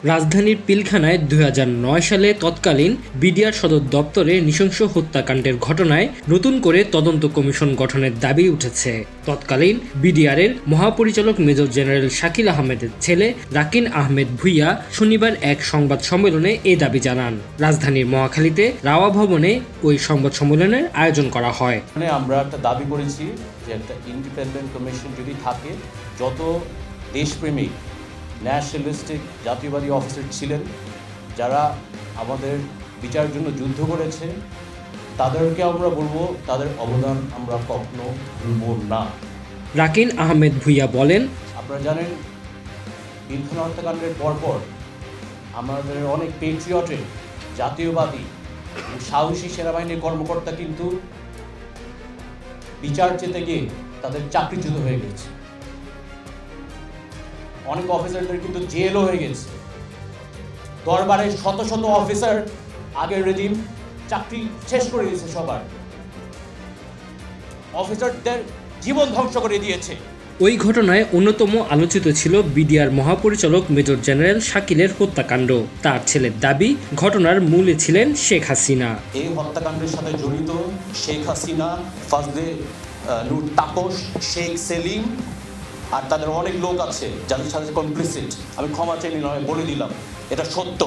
রাজধানীর পিলখানায় ২০০৯ সালে তৎকালীন বিডিআর সদর দপ্তরে নৃশংস হত্যাকাণ্ডের ঘটনায় নতুন করে তদন্ত কমিশন গঠনের দাবি উঠেছে। তৎকালীন বিডিআরের মহাপরিচালক মেজর জেনারেল শাকিল আহমেদের ছেলে রাকিন আহমেদ ভূঁইয়া শনিবার এক সংবাদ সম্মেলনে এ দাবি জানান। রাজধানীর মহাখালীতে রাওয়া ভবনে ওই সংবাদ সম্মেলনের আয়োজন করা হয়। আমরা একটা দাবি করেছি যে একটা ইন্ডিপেন্ডেন্ট কমিশন যদি থাকে, যত দেশপ্রেমিক ন্যাশনালিস্টিক জাতীয়বাদী অফিসার ছিলেন, যারা আমাদের বিচারের জন্য যুদ্ধ করেছে, তাদেরকে আমরা বলবো তাদের অবদান আমরা কখনো ভুলব না। রাকিন আহমেদ ভূঁইয়া বলেন, আপনারা জানেন পিলখানা হত্যাকাণ্ডের পরপর আমাদের অনেক পেট্রিয়টিক জাতীয়বাদী সাহসী সেনাবাহিনীর কর্মকর্তা কিন্তু বিচার চেতে গিয়ে তাদের চাকরিচ্যুত হয়ে গেছে। অনেক অফিসারদের কিন্তু জেলও হয়ে গেছে। দরবারে শত শত অফিসার আগের রেজিম চাকরি শেষ করে দিয়েছে, সবার অফিসারদের জীবন ধ্বংস করে দিয়েছে। ওই ঘটনায় অন্যতম আলোচিত ছিল বিডিআর মহাপরিচালক মেজর জেনারেল শাকিলের হত্যাকাণ্ড। তার ছেলের দাবি, ঘটনার মূলে ছিলেন শেখ হাসিনা। এই হত্যাকাণ্ডের সাথে জড়িত শেখ হাসিনা, ফাজলে নূর তাপস, শেখ সেলিম আর তাদের অনেক লোক আছে যাদের সাথে কমপ্লিসিট। আমি ক্ষমা চাইনি নয়, বলে দিলাম এটা সত্য।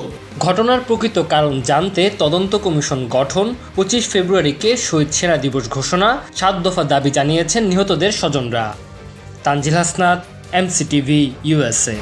ঘটনার প্রকৃত কারণ জানতে তদন্ত কমিশন গঠন, ২৫ ফেব্রুয়ারিকে শহীদ সেনা দিবস ঘোষণা, ৭ দফা দাবি জানিয়েছেন নিহতদের স্বজনরা। Tanzil Hasnat, MCTV, USA।